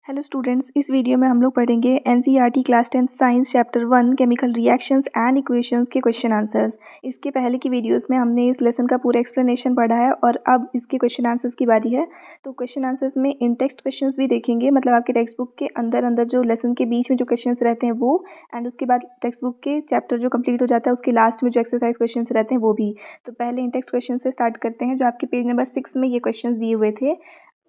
Hello students, इस video में हम लोग पढ़ेंगे NCERT class 10th science chapter 1 chemical reactions and equations के क्वेश्चन आंसर्स। इसके पहले की वीडियोस में हमने इस लेसन का पूरा एक्सप्लेनेशन पढ़ा है और अब इसके क्वेश्चन आंसर्स की बारी है। तो क्वेश्चन आंसर्स में इन टेक्स्ट क्वेश्चंस भी देखेंगे, मतलब आपके टेक्स्ट बुक के अंदर जो लेसन के बीच में जो क्वेश्चंस रहते हैं वो, एंड उसके बाद टेक्स्ट बुक के चैप्टर जो कंप्लीट हो जाता है उसके लास्ट में जो एक्सरसाइज क्वेश्चंस रहते हैं वो भी। तो पहले इन टेक्स्ट क्वेश्चन से स्टार्ट करते हैं, जो आपके पेज नंबर 6 में ये क्वेश्चन दिए हुए थे।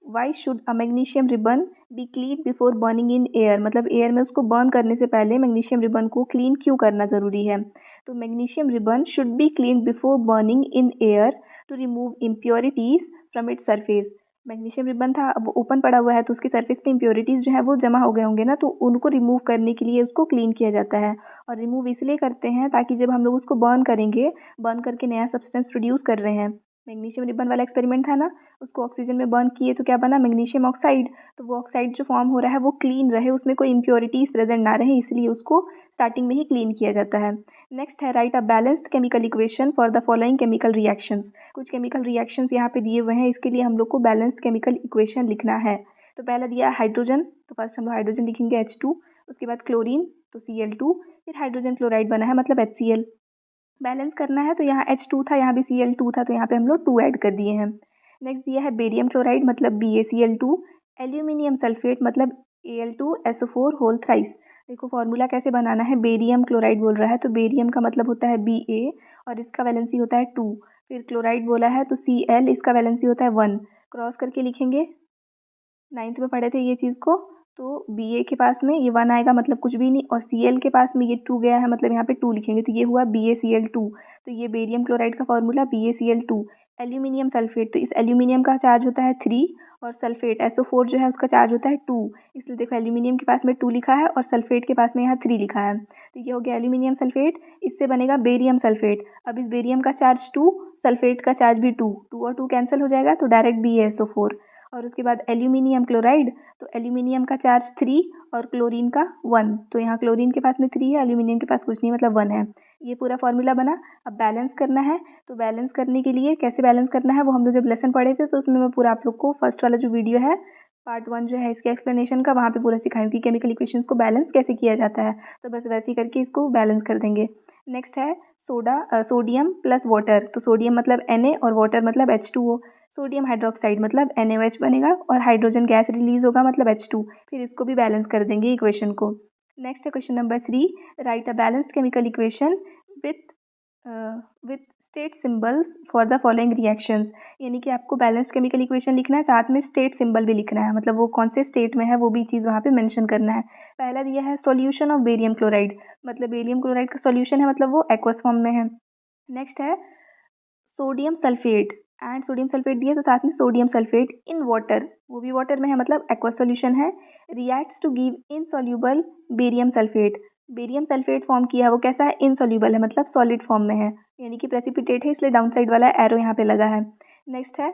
Why should a magnesium ribbon be clean before burning in air, मतलब एयर में उसको बर्न करने से पहले मैग्नीशियम रिबन को क्लीन क्यों करना ज़रूरी है। तो magnesium ribbon should be clean before burning in air to remove impurities from its surface. Magnesium ribbon था, अब ओपन पड़ा हुआ है तो उसके सरफेस पे इम्प्योरिटीज़ जो है वो जमा हो गए होंगे ना, तो उनको रिमूव करने के लिए उसको क्लीन किया जाता है। और रिमूव इसलिए करते हैं ताकि जब हम लोग उसको बर्न करेंगे, बर्न करके नया सब्सटेंस प्रोड्यूस कर रहे हैं। मैग्नीशियम रिबन वाला एक्सपेरिमेंट था ना, उसको ऑक्सीजन में बर्न किए तो क्या बना, मैग्नीशियम ऑक्साइड। तो वो ऑक्साइड जो फॉर्म हो रहा है वो क्लीन रहे, उसमें कोई इम्प्योरिटीज़ प्रेजेंट ना रहे, इसलिए उसको स्टार्टिंग में ही क्लीन किया जाता है। नेक्स्ट है right a balanced chemical equation for the following chemical reactions. कुछ केमिकल रिएक्शंस यहाँ पे दिए हुए हैं, इसके लिए हम लोग को बैलेंस्ड केमिकल इक्वेशन लिखना है। तो पहला दिया हाइड्रोजन, तो फर्स्ट हम लोग हाइड्रोजन लिखेंगे H2, उसके बाद क्लोरीन तो Cl2, फिर हाइड्रोजन क्लोराइड बना है मतलब HCl। बैलेंस करना है तो यहाँ H2 था, यहाँ भी Cl2 था, तो यहाँ पे हम लोग 2 ऐड कर दिए हैं। नेक्स्ट दिया है बेरियम क्लोराइड मतलब BaCl2, एल्यूमिनियम सल्फेट मतलब Al2SO4 होल थ्राइस। देखो फॉर्मूला कैसे बनाना है, बेरियम क्लोराइड बोल रहा है तो बेरियम का मतलब होता है Ba और इसका वैलेंसी होता है 2। फिर क्लोराइड बोला है तो Cl, इसका वैलेंसी होता है 1। क्रॉस करके लिखेंगे, 9th में पढ़े थे ये चीज़ को। तो Ba के पास में ये 1 आएगा मतलब कुछ भी नहीं, और Cl के पास में ये 2 गया है मतलब यहाँ पे 2 लिखेंगे, तो ये हुआ BaCl2। तो ये बेरियम क्लोराइड का फॉर्मूला BaCl2। एल्यूमिनियम सल्फेट, तो इस एल्यूमिनियम का चार्ज होता है 3 और सल्फेट SO4 जो है उसका चार्ज होता है 2, इसलिए देखो एल्यूमिनियम के पास में 2 लिखा है और सल्फेट के पास में यहाँ 3 लिखा है, तो ये हो गया एल्यूमिनियम सल्फेट। इससे बनेगा बेरियम सल्फेट। अब इस बेरियम का चार्ज 2, सल्फेट का चार्ज भी 2, 2 और 2 कैंसिल हो जाएगा तो डायरेक्ट BaSO4। और उसके बाद एल्यूमिनियम क्लोराइड, तो एल्यूमिनियम का चार्ज 3 और क्लोरीन का 1, तो यहाँ क्लोरीन के पास में 3 है, एल्यूमिनियम के पास कुछ नहीं मतलब 1 है। ये पूरा फॉर्मूला बना। अब बैलेंस करना है, तो बैलेंस करने के लिए कैसे बैलेंस करना है वो हम लोग जब लेसन पढ़े थे तो उसमें मैं पूरा आप लोग को फर्स्ट वाला जो वीडियो है पार्ट 1 जो है इसके एक्सप्लेनेशन का, वहाँ पे पूरा सिखाऊँ कि केमिकल इक्वेशंस को बैलेंस कैसे किया जाता है। तो बस वैसे ही करके इसको बैलेंस कर देंगे। नेक्स्ट है सोडियम प्लस वाटर, तो सोडियम मतलब Na और वाटर मतलब H2O। सोडियम हाइड्रोक्साइड मतलब NaOH बनेगा और हाइड्रोजन गैस रिलीज होगा मतलब H2। फिर इसको भी बैलेंस कर देंगे इक्वेशन को। नेक्स्ट है question number 3, right a balanced chemical equation with with state symbols for the following reactions. यानी कि आपको बैलेंस्ड केमिकल इक्वेशन लिखना है, साथ में स्टेट सिंबल भी लिखना है, मतलब वो कौन से स्टेट में है वो भी चीज़ वहाँ पे मेंशन करना है। पहला दिया है सॉल्यूशन ऑफ बेरियम क्लोराइड, मतलब बेरियम क्लोराइड का सॉल्यूशन है मतलब वो एक्वस फॉर्म में है। नेक्स्ट है sodium sulphate, and sodium sulphate दिया तो साथ में सोडियम सल्फेट इन वाटर, वो भी वाटर में है मतलब एक्वस सॉल्यूशन है। Reacts to give insoluble barium sulphate, barium sulphate form किया है वो कैसा है, इनसॉल्यूबल है मतलब सॉलिड फॉर्म में है, यानी कि प्रेसिपिटेट है, इसलिए डाउन साइड वाला एरो यहाँ पे लगा है। नेक्स्ट है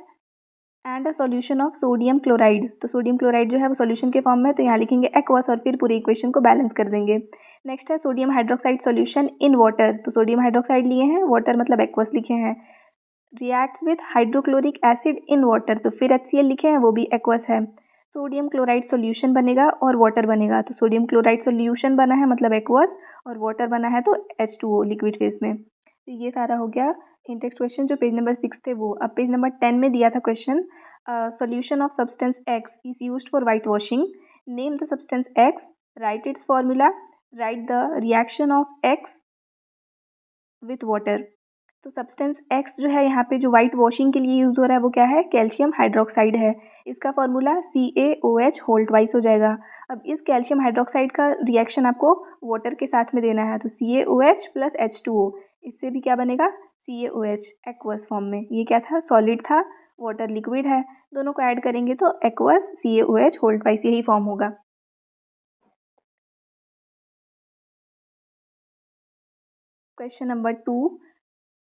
and a solution of sodium chloride, तो सोडियम क्लोराइड जो है वो सॉल्यूशन के फॉर्म में है, तो यहाँ लिखेंगे एक्वस और फिर पूरी इक्वेशन को बैलेंस कर देंगे। नेक्स्ट है sodium hydroxide solution in water, तो सोडियम हाइड्रोक्साइड लिए हैं, वाटर मतलब एक्वस लिखे हैं। Reacts with hydrochloric acid in water, तो फिर HCl लिखे हैं वो भी एक्वस है। सोडियम क्लोराइड सॉल्यूशन बनेगा और वाटर बनेगा, तो सोडियम क्लोराइड सॉल्यूशन बना है मतलब एक्वस, और वाटर बना है तो H2O लिक्विड फेज में। तो ये सारा हो गया इन टेक्स्ट क्वेश्चन जो पेज नंबर 6 थे वो। अब पेज नंबर 10 में दिया था question, solution of substance X is used for white washing, name the substance X, right it's formula, right the reaction of X with water. तो सब्सटेंस X जो है यहाँ पे जो वाइट वॉशिंग के लिए यूज़ हो रहा है वो क्या है, कैल्शियम हाइड्रोक्साइड है। इसका फॉर्मूला CaOH होल ट्वाइस हो जाएगा। अब इस कैल्शियम हाइड्रोक्साइड का रिएक्शन आपको वाटर के साथ में देना है, तो CaOH प्लस H2O, इससे भी क्या बनेगा CaOH एक्वस फॉर्म में। ये क्या था, सॉलिड था, वाटर लिक्विड है, दोनों को ऐड करेंगे तो एक्वस CaOH होल ट्वाइस यही फॉर्म होगा। Question number 2,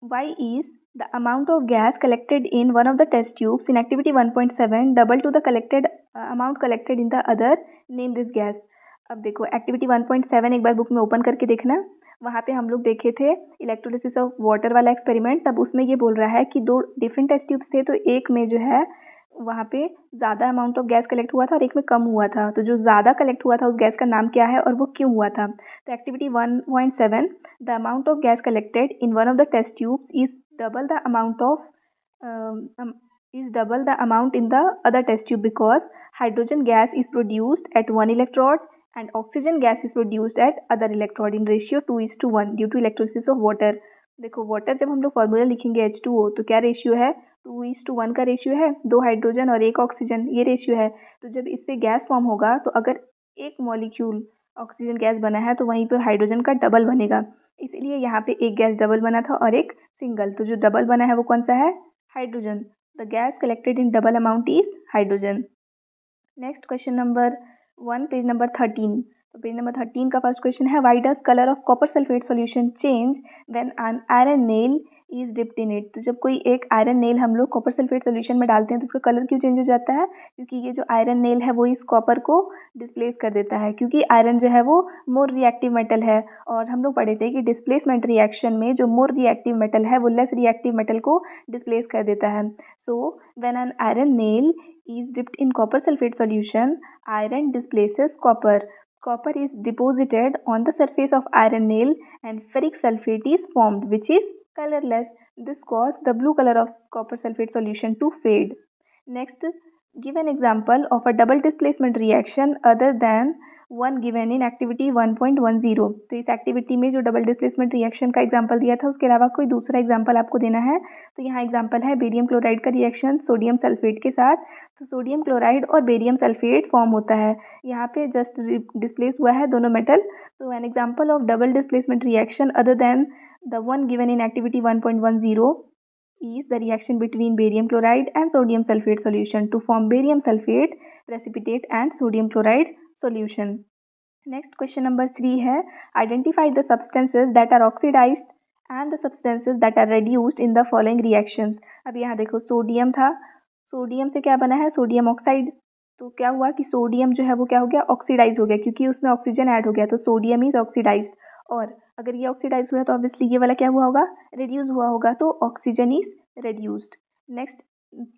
Y is the amount of gas collected in one of the test tubes in activity 1.7 double to the collected amount collected in the other, name this gas। अब देखो activity 1.7 एक बार book में open करके देखना, वहाँ पे हम लोग देखे थे इलेक्ट्रोलिसिस ऑफ वाटर वाला एक्सपेरिमेंट। तब उसमें ये बोल रहा है कि 2 डिफरेंट टेस्ट ट्यूब्स थे, तो एक में जो है वहाँ पे ज़्यादा अमाउंट ऑफ गैस कलेक्ट हुआ था और एक में कम हुआ था। तो जो ज़्यादा कलेक्ट हुआ था उस गैस का नाम क्या है और वो क्यों हुआ था? तो activity 1.7, the amount of gas collected in one of the test tubes is double the amount in the other test tube because hydrogen gas is produced at one electrode and oxygen gas is produced at other electrode in ratio 2:1 due to electrolysis of water। देखो water जब हम लोग formula लिखेंगे H2O तो क्या ratio है? 2:1 का ratio है, 2 हाइड्रोजन और 1 ऑक्सीजन, ये रेशियो है। तो जब इससे गैस फॉर्म होगा तो अगर एक मॉलिक्यूल ऑक्सीजन गैस बना है तो वहीं पर हाइड्रोजन का डबल बनेगा। इसलिए यहाँ पे एक गैस डबल बना था और एक सिंगल। तो जो डबल बना है वो कौन सा है? Hydrogen. The gas collected in double amount is hydrogen. Next question number 1, page number 13. तो पेज नंबर 13 का फर्स्ट क्वेश्चन है, why does colour of copper sulphate solution change when an iron nail is dipped in it. तो जब कोई एक iron nail हम लोग copper sulphate solution में डालते हैं तो उसका कलर क्यों चेंज हो जाता है? क्योंकि ये जो आयरन नेल है वो इस कॉपर को डिस्प्लेस कर देता है, क्योंकि आयरन जो है वो मोर रिएक्टिव मेटल है। और हम लोग पढ़े थे कि डिस्प्लेसमेंट रिएक्शन में जो मोर रिएक्टिव मेटल है वो लेस रिएक्टिव मेटल को डिस्प्लेस कर देता है। So when an iron nail is dipped in copper sulfate solution, iron displaces copper. Copper is deposited on the surface of iron nail and ferric sulfate is formed, which is colorless. This causes the blue color of copper sulfate solution to fade. Next, give an example of a double displacement reaction other than one given in activity 1.10। तो इस activity में जो double displacement reaction का example दिया था उसके अलावा कोई दूसरा एग्जांपल आपको देना है। तो यहाँ एग्जांपल है बेरियम क्लोराइड का रिएक्शन सोडियम सल्फेट के साथ। तो सोडियम क्लोराइड और बेरियम सल्फेट फॉर्म होता है, यहाँ पे जस्ट डिस्प्लेस हुआ है दोनों मेटल। तो an example of double displacement reaction other than the one given in activity 1.10 is the reaction between barium chloride and sodium sulfate solution to form barium sulfate precipitate and sodium chloride solution. Next question number 3 है, identify the substances that are oxidized and the substances that are reduced in the following reactions। अब यहाँ देखो sodium था, sodium से क्या बना है? Sodium oxide. तो क्या हुआ कि सोडियम जो है वो क्या हो गया? ऑक्सीडाइज हो गया, क्योंकि उसमें ऑक्सीजन ऐड हो गया, तो सोडियम इज ऑक्सीडाइज्ड। और अगर ये ऑक्सीडाइज हुआ तो ऑब्वियसली ये वाला क्या हुआ होगा? रिड्यूस हुआ होगा, तो oxygen is reduced. Next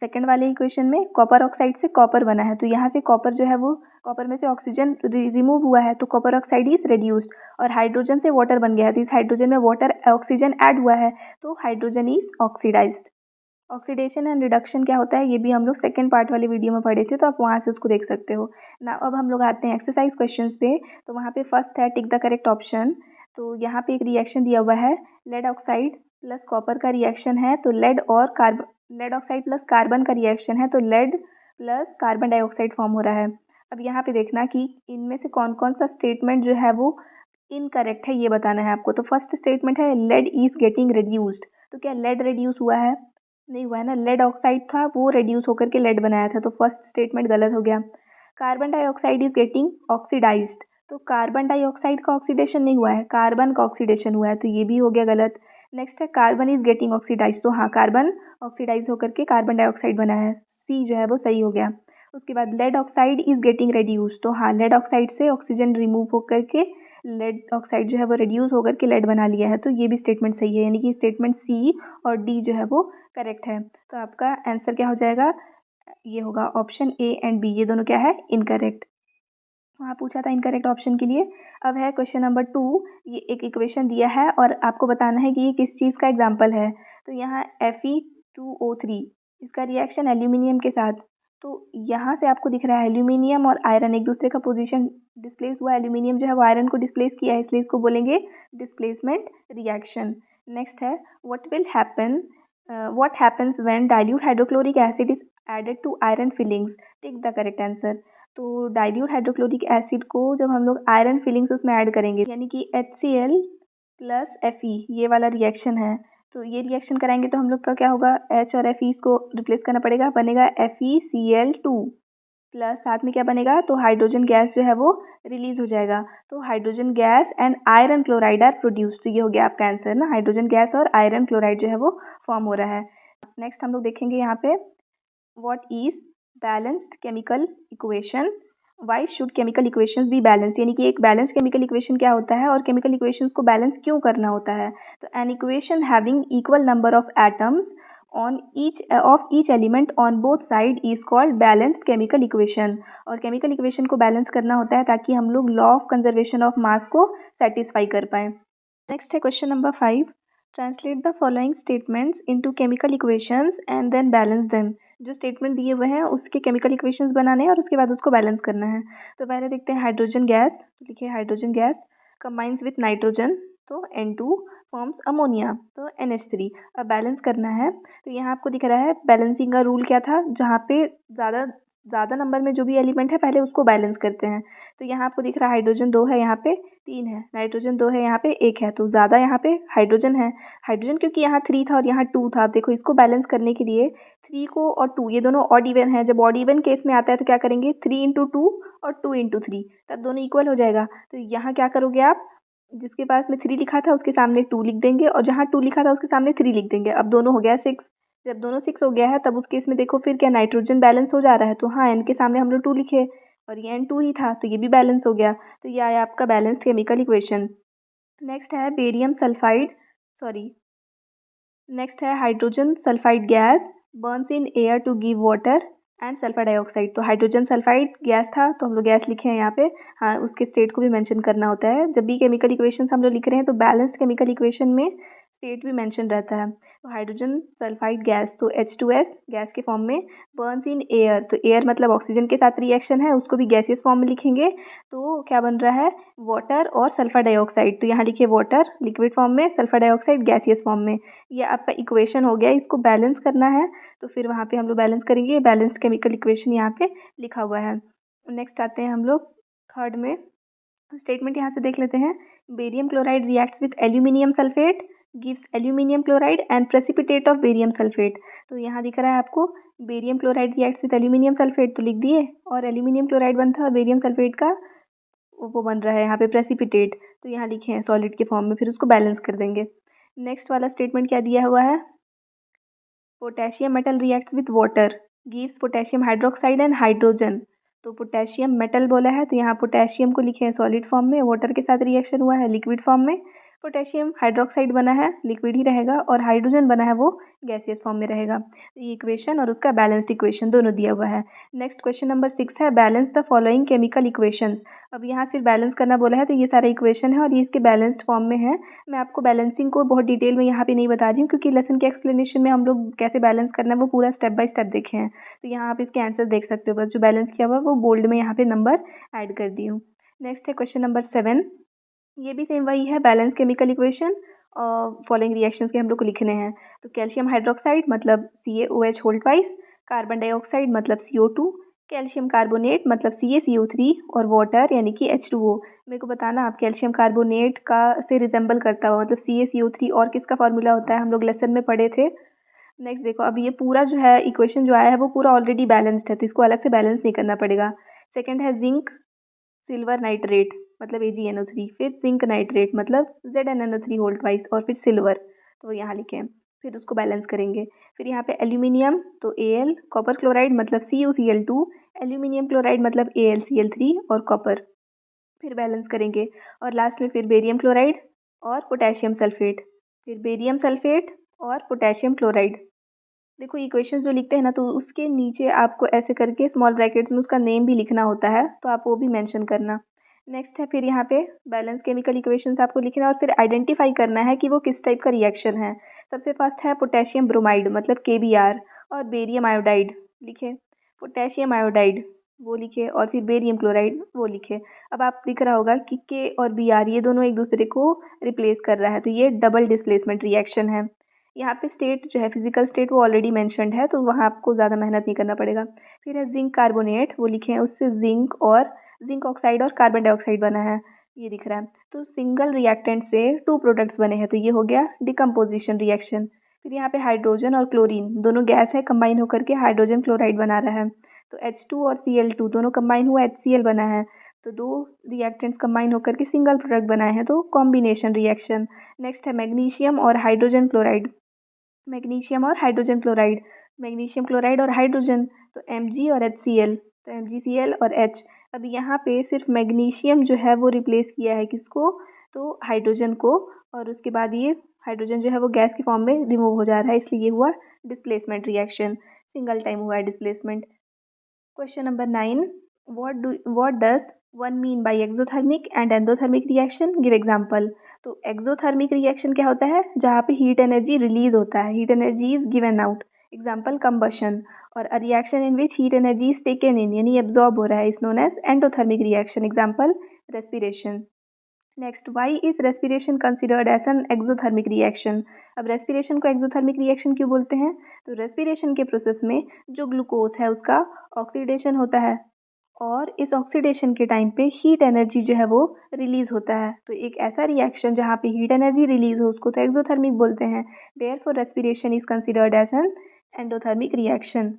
second वाले इक्वेशन में कॉपर ऑक्साइड से कॉपर बना है, तो यहाँ से कॉपर जो है वो कॉपर में से ऑक्सीजन रिमूव हुआ है तो कॉपर ऑक्साइड इज रिड्यूस्ड। और हाइड्रोजन से वाटर बन गया है तो इस हाइड्रोजन में वाटर ऑक्सीजन ऐड हुआ है तो hydrogen is oxidised. Oxidation and reduction क्या होता है ये भी हम लोग सेकंड पार्ट वाले वीडियो में पढ़े थे, तो आप वहाँ से उसको देख सकते हो ना। अब हम लोग आते हैं एक्सरसाइज क्वेश्चंस पे। तो वहाँ पे फर्स्ट है टिक द करेक्ट ऑप्शन। तो यहाँ पे एक रिएक्शन दिया हुआ है, लेड ऑक्साइड प्लस कॉपर का रिएक्शन है, तो लेड ऑक्साइड प्लस कार्बन का रिएक्शन है, तो lead plus carbon dioxide form हो रहा है। अब यहाँ पे देखना कि इनमें से कौन कौन सा स्टेटमेंट जो है वो इनकरेक्ट है ये बताना है आपको। तो फर्स्ट स्टेटमेंट है लेड इज गेटिंग रिड्यूस्ड, तो क्या लेड रिड्यूस हुआ है? नहीं हुआ है ना, लेड ऑक्साइड था वो रिड्यूस होकर के लेड बनाया था, तो फर्स्ट स्टेटमेंट गलत हो गया। Carbon dioxide is getting oxidised, तो कार्बन डाइऑक्साइड का ऑक्सीडेशन नहीं हुआ है, कार्बन का ऑक्सीडेशन हुआ है, तो ये भी हो गया गलत। नेक्स्ट है कार्बन इज गेटिंग ऑक्सीडाइज, तो हाँ कार्बन ऑक्सीडाइज होकर के कार्बन डाइऑक्साइड बना है, सी जो है वो सही हो गया। उसके बाद lead oxide is getting reduce, तो हाँ लेड ऑक्साइड से ऑक्सीजन रिमूव होकर के लेड ऑक्साइड जो है वो रिड्यूस होकर के लेड बना लिया है, तो ये भी स्टेटमेंट सही है, यानी कि स्टेटमेंट सी और डी जो है वो करेक्ट है। तो आपका आंसर क्या हो जाएगा? ये होगा ऑप्शन ए एंड बी, ये दोनों क्या है? इनकरेक्ट। वहाँ पूछा था इनकरेक्ट ऑप्शन के लिए। अब है क्वेश्चन नंबर 2, ये एक इक्वेशन दिया है और आपको बताना है कि ये किस चीज़ का एग्जाम्पल है। तो यहाँ Fe2O3 इसका रिएक्शन एल्यूमिनियम के साथ, तो यहाँ से आपको दिख रहा है एल्यूमिनियम और आयरन एक दूसरे का पोजीशन डिस्प्लेस हुआ, एल्यूमिनियम जो है वो आयरन को डिस्प्लेस किया है, इसलिए इसको बोलेंगे डिस्प्लेसमेंट रिएक्शन। नेक्स्ट है what happens when dilute hydrochloric acid is added to iron fillings? Tick the correct answer. तो डाइल्यूट हाइड्रोक्लोरिक एसिड को जब हम लोग आयरन फिलिंग्स उसमें ऐड करेंगे, यानी कि HCl प्लस Fe ये वाला रिएक्शन है, तो ये रिएक्शन कराएंगे तो हम लोग का क्या होगा? H और Fe को रिप्लेस करना पड़ेगा, बनेगा FeCl2 प्लस साथ में क्या बनेगा? तो हाइड्रोजन गैस जो है वो रिलीज हो जाएगा, तो hydrogen gas and iron chloride are produce. तो ये हो गया आपका आंसर ना, हाइड्रोजन गैस और आयरन क्लोराइड जो है वो फॉर्म हो रहा है। नेक्स्ट हम लोग देखेंगे यहाँ पे what is balanced chemical equation. Why should chemical equations be balanced, यानी कि एक बैलेंस केमिकल इक्वेशन क्या होता है और केमिकल इक्वेशंस को बैलेंस क्यों करना होता है। तो an equation having equal number of atoms on each element on both side is called balanced chemical equation. और केमिकल इक्वेशन को बैलेंस करना होता है ताकि हम लोग law of conservation of mass को सेटिस्फाई कर पाएँ। नेक्स्ट है question number 5, translate the following statements into chemical equations and then balance them. जो स्टेटमेंट दिए हुए हैं उसके केमिकल इक्वेशंस बनाने हैं और उसके बाद उसको बैलेंस करना है। तो पहले देखते हैं हाइड्रोजन गैस, तो लिखिए hydrogen gas combines with nitrogen, तो N2 फॉर्म्स अमोनिया, तो NH3। अब बैलेंस करना है, तो यहाँ आपको दिख रहा है बैलेंसिंग का रूल क्या था, जहाँ पे ज़्यादा नंबर में जो भी एलिमेंट है पहले उसको बैलेंस करते हैं। तो यहाँ आपको दिख रहा है हाइड्रोजन 2 है, यहाँ पे 3 है, नाइट्रोजन 2 है, यहाँ पे 1 है, तो ज़्यादा यहाँ पे हाइड्रोजन है। हाइड्रोजन क्योंकि यहाँ 3 था और यहाँ 2 था। आप देखो इसको बैलेंस करने के लिए 3 को और 2 ये दोनों ऑड इवन है। जब ऑड इवन केस में आता है तो क्या करेंगे, 3 इंटू 2 और 2 इंटू 3, तब दोनों इक्वल हो जाएगा। तो यहाँ क्या करोगे आप, जिसके पास में 3 लिखा था उसके सामने 2 लिख देंगे और जहाँ 2 लिखा था उसके सामने 3 लिख देंगे। अब दोनों हो गया 6। जब दोनों 6 हो गया है तब उस केस में देखो फिर क्या नाइट्रोजन बैलेंस हो जा रहा है। तो हाँ, एन के सामने हम लोग 2 लिखे और ये N2 ही था तो ये भी बैलेंस हो गया। तो ये आया आपका बैलेंस्ड केमिकल इक्वेशन। नेक्स्ट है बेरियम सल्फाइड, नेक्स्ट है hydrogen sulphide gas burns in air to give water and sulphur dioxide. तो हाइड्रोजन सल्फाइड गैस था तो हम लोग गैस लिखे हैं यहाँ पे। हाँ, उसके स्टेट को भी मेंशन करना होता है। जब भी केमिकल इक्वेशंस हम लोग लिख रहे हैं तो बैलेंस्ड केमिकल इक्वेशन में स्टेट भी मेंशन रहता है। तो हाइड्रोजन सल्फाइड गैस तो H2S गैस के फॉर्म में बर्न्स इन एयर, तो एयर मतलब ऑक्सीजन के साथ रिएक्शन है, उसको भी गैसियस फॉर्म में लिखेंगे। तो क्या बन रहा है, वाटर और सल्फर डाइऑक्साइड। तो यहाँ लिखिए वाटर लिक्विड फॉर्म में, सल्फर डाइऑक्साइड गैसियस फॉर्म में। ये आपका इक्वेशन हो गया, इसको बैलेंस करना है तो फिर वहाँ पे हम लोग बैलेंस करेंगे। बैलेंस्ड केमिकल इक्वेशन यहाँ पे लिखा हुआ है। नेक्स्ट आते हैं हम लोग थर्ड में, स्टेटमेंट यहाँ से देख लेते हैं। Barium chloride reacts with aluminium sulphate gives aluminium chloride and precipitate of barium sulphate. तो यहाँ दिख रहा है आपको barium chloride reacts with aluminium sulphate तो लिख दिए, और एल्यूमिनियम क्लोराइड बनता है और बेरियम सल्फेट का वो बन रहा है यहाँ पे प्रेसिपिटेट। तो यहाँ लिखे हैं सॉलिड के फॉर्म में, फिर उसको बैलेंस कर देंगे। नेक्स्ट वाला स्टेटमेंट क्या दिया हुआ है, potassium metal reacts with water gives potassium hydroxide and hydrogen. तो पोटेशियम मेटल बोला है तो यहाँ पोटेशियम को लिखे हैं सॉलिड फॉर्म में, वाटर के साथ रिएक्शन हुआ है लिक्विड फॉर्म में, पोटेशियम हाइड्रोक्साइड बना है लिक्विड ही रहेगा, और हाइड्रोजन बना है वो गैसियस फॉर्म में रहेगा। ये इक्वेशन और उसका बैलेंस्ड इक्वेशन दोनों दिया हुआ है। नेक्स्ट क्वेश्चन नंबर 6 है balance the following chemical equations. अब यहाँ सिर्फ बैलेंस करना बोला है तो ये सारा इक्वेशन है और ये इसके बैलेंस्ड फॉर्म में है। मैं आपको बैलेंसिंग को बहुत डिटेल में यहाँ पे नहीं बता रही हूँ क्योंकि लेसन के एक्सप्लेनेशन में हम लोग कैसे बैलेंस करना है वो पूरा स्टेप बाय स्टेप देखे हैं। तो यहाँ आप इसके आंसर देख सकते हो, बस जो बैलेंस किया हुआ है वो बोल्ड में यहाँ पे नंबर ऐड कर दी हूँ। नेक्स्ट है क्वेश्चन नंबर 7, ये भी सेम वही है, balance chemical equation following reactions के हम लोग को लिखने हैं। तो कैल्शियम हाइड्रोक्साइड मतलब CaOH whole twice, carbon dioxide मतलब CO2, कैल्शियम कार्बोनेट मतलब CaCO3 और वाटर यानी कि H2O। मेरे को बताना आप कैल्शियम कार्बोनेट का से रिजेंबल करता हुआ मतलब CaCO3 और किसका फॉर्मूला होता है, हम लोग लेसन में पढ़े थे। नेक्स्ट देखो, अब ये पूरा जो है इक्वेशन जो आया है वो पूरा ऑलरेडी बैलेंस्ड है तो इसको अलग से बैलेंस नहीं करना पड़ेगा। सेकेंड है जिंक सिल्वर नाइट्रेट मतलब AgNO3, फिर जिंक नाइट्रेट मतलब ZnNO3 होल ट्वाइस और फिर सिल्वर, तो यहाँ लिखें, फिर उसको बैलेंस करेंगे। फिर यहाँ पे एल्यूमिनियम तो Al, कॉपर क्लोराइड मतलब CuCl2, एल्यूमिनियम क्लोराइड मतलब AlCl3 और कॉपर, फिर बैलेंस करेंगे। और लास्ट में फिर बेरियम क्लोराइड और पोटेशियम सल्फेट, फिर बेरियम सल्फेट और पोटेशियम क्लोराइड। देखो इक्वेशंस जो लिखते हैं ना तो उसके नीचे आपको ऐसे करके स्मॉल ब्रैकेट्स में उसका नेम भी लिखना होता है, तो आप वो भी मेंशन करना। नेक्स्ट है फिर यहाँ पे बैलेंस केमिकल इक्वेशंस आपको लिखना है और फिर आइडेंटिफाई करना है कि वो किस टाइप का रिएक्शन है। सबसे फर्स्ट है पोटेशियम ब्रोमाइड मतलब KBr, और बेरियम आयोडाइड लिखे, पोटेशियम आयोडाइड वो लिखे, और फिर बेरियम क्लोराइड वो लिखे। अब आप दिख रहा होगा कि K और Br ये दोनों एक दूसरे को रिप्लेस कर रहा है तो ये डबल डिस्प्लेसमेंट रिएक्शन है। यहाँ पे स्टेट जो है फिजिकल स्टेट वो ऑलरेडी मेंशनड है तो वहाँ आपको ज़्यादा मेहनत नहीं करना पड़ेगा। फिर है जिंक कार्बोनेट वो लिखे हैं, उससे जिंक और जिंक ऑक्साइड और कार्बन डाइऑक्साइड बना है, ये दिख रहा है। तो सिंगल रिएक्टेंट से 2 प्रोडक्ट्स बने हैं तो ये हो गया डिकम्पोजिशन रिएक्शन। फिर यहाँ पे हाइड्रोजन और क्लोरीन दोनों गैस है, कंबाइन होकर के हाइड्रोजन क्लोराइड बना रहा है। तो H2 और Cl2 दोनों कंबाइन हुआ HCl बना है, तो 2 रिएक्टेंट्स कंबाइन होकर के सिंगल प्रोडक्ट बनाए हैं तो कॉम्बिनेशन रिएक्शन। नेक्स्ट है मैग्नीशियम और हाइड्रोजन क्लोराइड, मैग्नीशियम और हाइड्रोजन क्लोराइड, मैग्नीशियम क्लोराइड और हाइड्रोजन तो Mg और HCl, तो MgCl और H। अब यहाँ पे सिर्फ मैग्नीशियम जो है वो रिप्लेस किया है किसको, तो हाइड्रोजन को, और उसके बाद ये हाइड्रोजन जो है वो गैस की फॉर्म में रिमूव हो जा रहा है, इसलिए ये हुआ डिस्प्लेसमेंट रिएक्शन, सिंगल टाइम हुआ है displacement. Question number 9, what does one mean by exothermic and endothermic reaction? Give example। तो एक्सोथर्मिक रिएक्शन क्या होता है, जहाँ पे हीट एनर्जी रिलीज होता है, heat energy is given out, example combustion. और a reaction in which heat energy is taken in, यानी एब्जॉर्ब हो रहा है, is known as endothermic reaction, example respiration. Next, why is respiration considered as an exothermic reaction. अब respiration को exothermic reaction क्यों बोलते हैं, तो रेस्पिरेशन के प्रोसेस में जो ग्लूकोज है उसका ऑक्सीडेशन होता है, और इस ऑक्सीडेशन के टाइम पे हीट एनर्जी जो है वो रिलीज होता है। तो एक ऐसा रिएक्शन जहाँ पे हीट एनर्जी रिलीज हो उसको तो एक्सोथर्मिक बोलते हैं। Therefore respiration is considered as an endothermic reaction.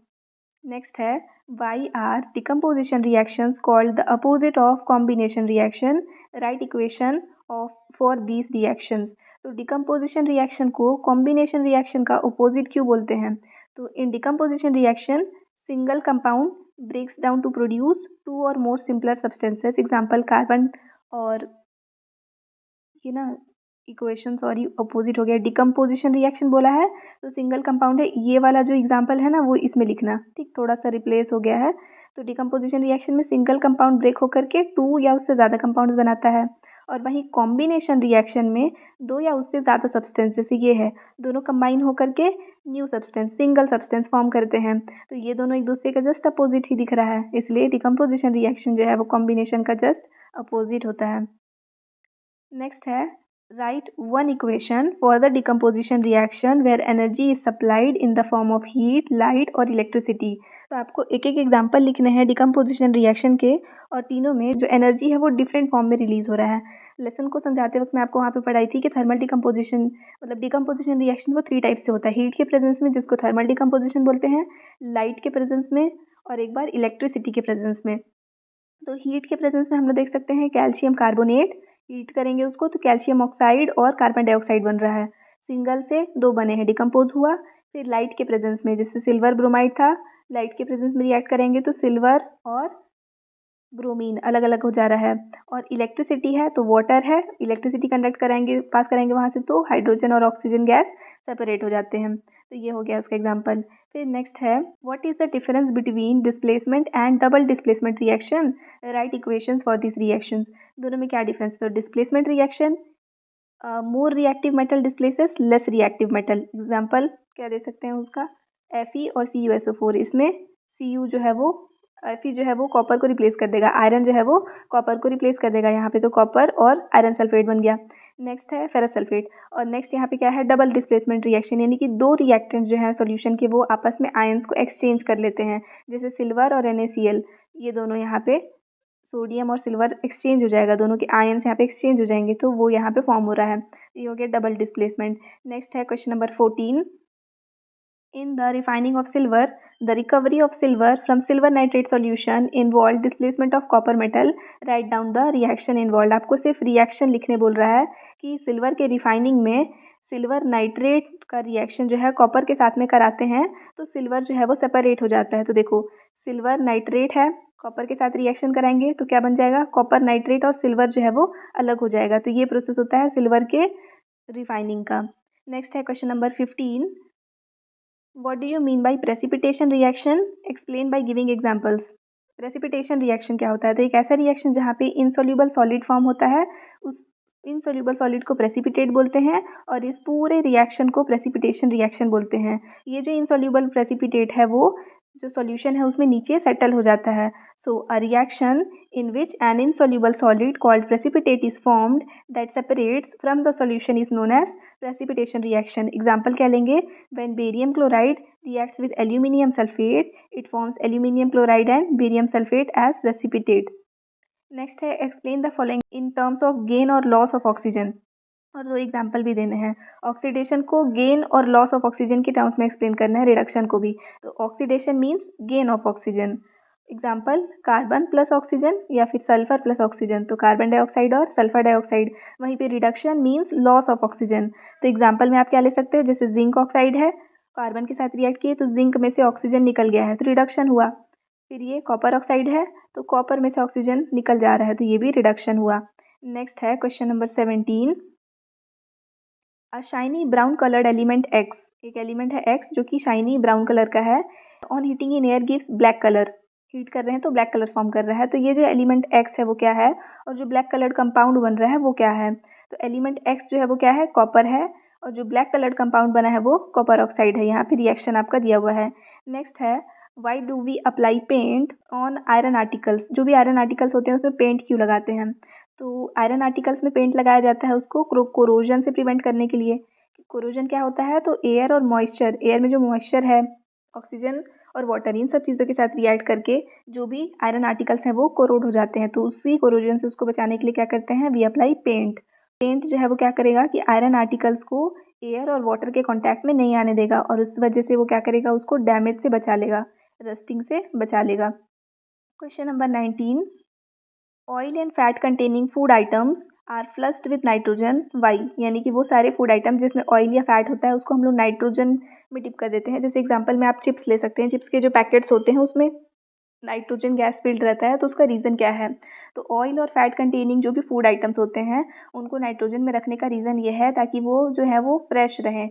Next है, why are decomposition reactions called the opposite of combination reaction, write equation of for these reactions. तो डिकम्पोजिशन रिएक्शन को combination reaction का opposite क्यों बोलते हैं, तो in decomposition reaction single compound breaks down to produce two और more simpler substances, example carbon, और ये ना इक्वेशन सॉरी अपोजिट हो गया, डिकम्पोजिशन रिएक्शन बोला है तो सिंगल कंपाउंड है, ये वाला जो एग्जांपल है ना वो इसमें लिखना, ठीक, थोड़ा सा रिप्लेस हो गया है। तो डिकम्पोजिशन रिएक्शन में सिंगल कंपाउंड ब्रेक होकर के टू या उससे ज़्यादा कंपाउंड बनाता है, और वहीं कॉम्बिनेशन रिएक्शन में दो या उससे ज़्यादा सब्सटेंसेस, ये है, दोनों कंबाइन होकर के new substance, single substance form करते हैं। तो ये दोनों एक दूसरे का जस्ट अपोजिट ही दिख रहा है, इसलिए डिकम्पोजिशन रिएक्शन जो है वो कॉम्बिनेशन का जस्ट अपोजिट होता है। नेक्स्ट है, write one equation for the decomposition reaction where energy is supplied in the form of heat, light और इलेक्ट्रिसिटी। तो आपको एक एक एग्जाम्पल लिखने हैं डिकम्पोजिशन रिएक्शन के, और तीनों में जो एनर्जी है वो डिफरेंट फॉर्म में रिलीज हो रहा है। लेसन को समझाते वक्त मैं आपको वहाँ पे पढ़ाई थी कि थर्मल डिकम्पोजिशन मतलब डिकम्पोजिशन रिएक्शन वो 3 टाइप से होता है, हीट के प्रेजेंस में जिसको थर्मल डिकम्पोजिशन बोलते हैं, लाइट के प्रेजेंस में, और एक बार इलेक्ट्रिसिटी के प्रेजेंस में। तो हीट के प्रेजेंस में हम लोग देख सकते हैं कैल्शियम कार्बोनेट, हीट करेंगे उसको तो कैल्शियम ऑक्साइड और कार्बन डाइऑक्साइड बन रहा है, सिंगल से दो बने हैं, डिकम्पोज हुआ। फिर लाइट के प्रेजेंस में जैसे सिल्वर ब्रोमाइड था, लाइट के प्रेजेंस में रिएक्ट करेंगे तो सिल्वर और ब्रोमीन अलग अलग हो जा रहा है। और इलेक्ट्रिसिटी है तो वाटर है, इलेक्ट्रिसिटी कंडक्ट कराएंगे, पास करेंगे वहाँ से, तो हाइड्रोजन और ऑक्सीजन गैस सेपरेट हो जाते हैं। तो ये हो गया उसका एग्जाम्पल। फिर नेक्स्ट है, what is the difference between displacement and double displacement reaction, right equations for this reactions. दोनों में क्या डिफरेंस है, तो displacement reaction more reactive metal displaces less reactive metal, example क्या दे सकते हैं उसका, Fe और CuSO4। इसमें Cu जो है वो Fe जो है वो कॉपर को रिप्लेस कर देगा, आयरन जो है वो कॉपर को रिप्लेस कर देगा, यहाँ पे तो कॉपर और आयरन सल्फेट बन गया। नेक्स्ट है फेरस सल्फेट, और नेक्स्ट यहाँ पे क्या है, डबल डिस्प्लेसमेंट रिएक्शन, यानी कि दो रिएक्टेंट्स जो हैं सॉल्यूशन के वो आपस में आयंस को एक्सचेंज कर लेते हैं, जैसे सिल्वर और NaCl, ये दोनों यहाँ पे सोडियम और सिल्वर एक्सचेंज हो जाएगा, दोनों के आयंस यहाँ पे एक्सचेंज हो जाएंगे, तो वो यहाँ पे फॉर्म हो रहा है, ये हो गया डबल डिस्प्लेसमेंट। नेक्स्ट है question number 14, in the refining of silver, the recovery of silver from silver nitrate solution involved displacement of copper metal, write down the reaction involved। आपको सिर्फ रिएक्शन लिखने बोल रहा है कि सिल्वर के रिफाइनिंग में सिल्वर नाइट्रेट का रिएक्शन जो है कॉपर के साथ में कराते हैं तो सिल्वर जो है वो सेपरेट हो जाता है। तो देखो सिल्वर नाइट्रेट है, कॉपर के साथ रिएक्शन कराएंगे तो क्या बन जाएगा, कॉपर नाइट्रेट और सिल्वर जो है वो अलग हो जाएगा। तो ये प्रोसेस होता है सिल्वर के रिफाइनिंग का। नेक्स्ट है question number 15, What do you mean by precipitation reaction? Explain by giving examples। Precipitation reaction क्या होता है, तो एक ऐसा रिएक्शन जहाँ पे इनसोल्यूबल सॉलिड फॉर्म होता है, उस इनसोल्यूबल सॉलिड को प्रेसिपिटेट बोलते हैं, और इस पूरे रिएक्शन को प्रेसिपिटेशन रिएक्शन बोलते हैं। ये जो इनसोल्यूबल प्रेसिपिटेट है वो जो सॉल्यूशन है उसमें नीचे सेटल हो जाता है। So a reaction in which an insoluble solid called precipitate is formed that separates from the solution is known as precipitation reaction। Example क्या लेंगे, when barium chloride reacts with aluminium sulfate, it forms aluminium chloride and barium sulfate as precipitate। Next है, explain the following in terms of gain और loss of oxygen। और दो example भी देने हैं, oxidation को गेन और लॉस ऑफ ऑक्सीजन के टर्म्स में एक्सप्लेन करना है, रिडक्शन को भी। तो oxidation means gain of oxygen, example carbon plus oxygen या फिर सल्फर प्लस ऑक्सीजन, तो कार्बन डाइऑक्साइड और सल्फर डाइऑक्साइड। वहीं पे reduction means loss of oxygen, तो एग्जाम्पल में आप क्या ले सकते हैं, जैसे जिंक ऑक्साइड है, कार्बन के साथ रिएक्ट किए तो जिंक में से ऑक्सीजन निकल गया है तो रिडक्शन हुआ। फिर ये कॉपर ऑक्साइड है, तो कॉपर में से ऑक्सीजन निकल जा रहा है, तो ये भी रिडक्शन हुआ। नेक्स्ट है क्वेश्चन नंबर 17। अ shiny brown coloured element x, एक एलिमेंट है एक्स जो कि शाइनी ब्राउन कलर का है। On heating in air gives black colour, heat कर रहे हैं तो ब्लैक कलर फॉर्म कर रहा है। तो ये जो एलिमेंट एक्स है वो क्या है, और जो ब्लैक कलर्ड कंपाउंड बन रहा है वो क्या है। तो एलिमेंट एक्स जो है वो क्या है, कॉपर है, और जो ब्लैक कलर्ड कंपाउंड बना है वो कॉपर ऑक्साइड है। यहाँ पे रिएक्शन आपका दिया हुआ है। नेक्स्ट है why do we apply paint on iron articles, जो भी आयरन आर्टिकल्स होते हैं उसमें पेंट क्यों लगाते हैं। तो आयरन आर्टिकल्स में पेंट लगाया जाता है उसको कोरोजन से प्रिवेंट करने के लिए। कोरोजन क्या होता है, तो एयर और मॉइस्चर, एयर में जो मॉइस्चर है, ऑक्सीजन और वाटर, इन सब चीज़ों के साथ रिएक्ट करके जो भी आयरन आर्टिकल्स हैं वो कोरोड हो जाते हैं। तो उसी कोरोजन से उसको बचाने के लिए क्या करते हैं, वी अप्लाई पेंट। पेंट जो है वो क्या करेगा कि आयरन आर्टिकल्स को एयर और वाटर के कांटेक्ट में नहीं आने देगा, और उस वजह से वो क्या करेगा, उसको डैमेज से बचा लेगा, रस्टिंग से बचा लेगा। Question number 19। Oil and fat containing food items are flushed with nitrogen why, यानी कि वो सारे फूड आइटम जिसमें ऑयल या फैट होता है उसको हम लोग नाइट्रोजन में डिप कर देते हैं। जैसे एग्जांपल में आप चिप्स ले सकते हैं, चिप्स के जो पैकेट्स होते हैं उसमें नाइट्रोजन गैस फील्ड रहता है, तो उसका रीज़न क्या है। तो ऑयल और फैट कंटेनिंग जो भी फूड आइटम्स होते हैं उनको नाइट्रोजन में रखने का रीज़न ये है ताकि वो जो है वो फ्रेश रहें,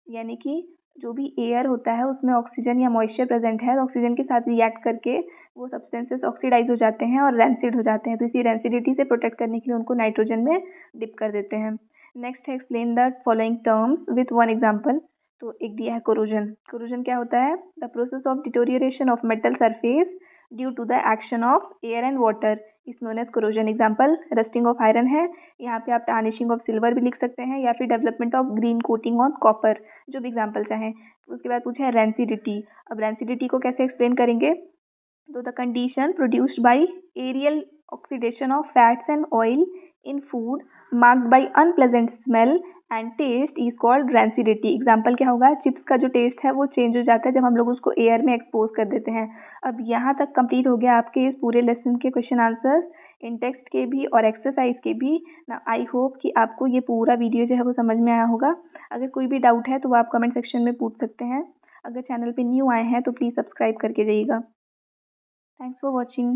यानी कि जो भी एयर होता है उसमें ऑक्सीजन या मॉइस्चर प्रेजेंट है, तो ऑक्सीजन के साथ रिएक्ट करके वो सब्सटेंसेस ऑक्सीडाइज हो जाते हैं और रैंसिड हो जाते हैं। तो इसी रैंसिडिटी से प्रोटेक्ट करने के लिए उनको नाइट्रोजन में डिप कर देते हैं। नेक्स्ट है explain the following terms with one example. तो एक दिया है कोरोजन। कोरोजन क्या होता है, the process of deterioration of metal surface due to the action of air and water is known as corrosion. Example rusting of iron है, यहाँ पे आप टार्निशिंग ऑफ सिल्वर भी लिख सकते हैं, या फिर development of green coating on copper, जो भी एग्जाम्पल चाहें। उसके बाद पूछा है रैंसिडिटी। अब रैंसिडिटी को कैसे एक्सप्लेन करेंगे, तो the condition produced by aerial oxidation of fats and oil in food marked by unpleasant smell and taste is called rancidity. Example क्या होगा, चिप्स का जो टेस्ट है वो चेंज हो जाता है जब हम लोग उसको एयर में एक्सपोज कर देते हैं। अब यहाँ तक कंप्लीट हो गया आपके इस पूरे लेसन के क्वेश्चन आंसर्स, इन टेक्स्ट के भी और एक्सरसाइज के भी ना। आई होप कि आपको ये पूरा वीडियो जो है वो समझ में आया होगा। अगर कोई भी डाउट है तो वो आप कमेंट सेक्शन में पूछ सकते हैं। अगर चैनल पे न्यू आए हैं तो प्लीज़ सब्सक्राइब करके जाइएगा। Thanks for watching.